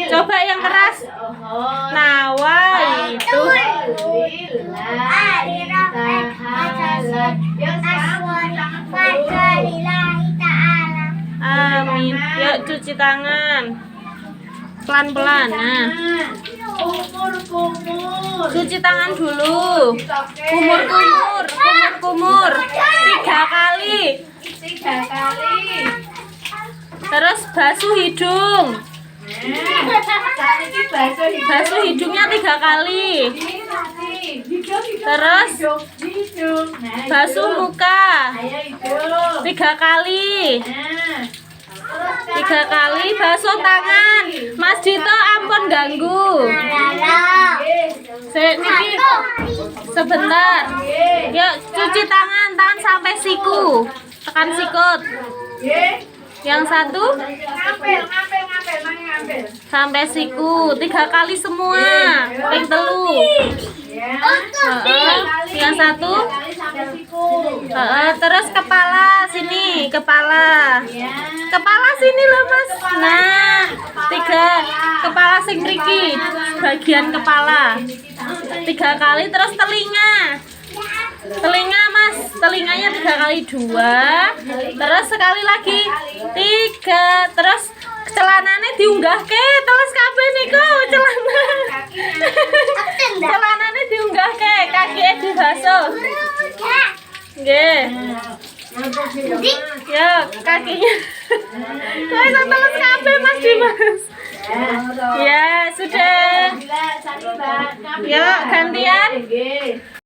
Coba yang keras. Nawa itu. Amin. Yuk cuci tangan. Pelan-pelan. Nah. Cuci tangan dulu. Kumur. 3 kali. Terus basuh hidung. Basuh hidungnya 3 kali. Terus basuh muka 3 kali. 3 kali basuh tangan. Mas Dito ampun ganggu. Niki sebentar. Yuk cuci tangan sampai siku. Tekan sikut. Yang satu sampai siku 3 kali semua. Ping telu. Yang satu terus kepala sini, kepala sini loh Mas. Nah 3 kepala sing mriki, bagian kepala 3 kali. Terus telinga Mas, telinganya 3 kali 2. Terus sekali lagi 3. Terus celanane diunggahke terus kabeh niku celana. Celanane diunggahke, kakike dibasuh. Nggih. Ya, kakinya. Kok iso terus kabeh Mas Dimas? Ya, sudah. Yuk, gantian.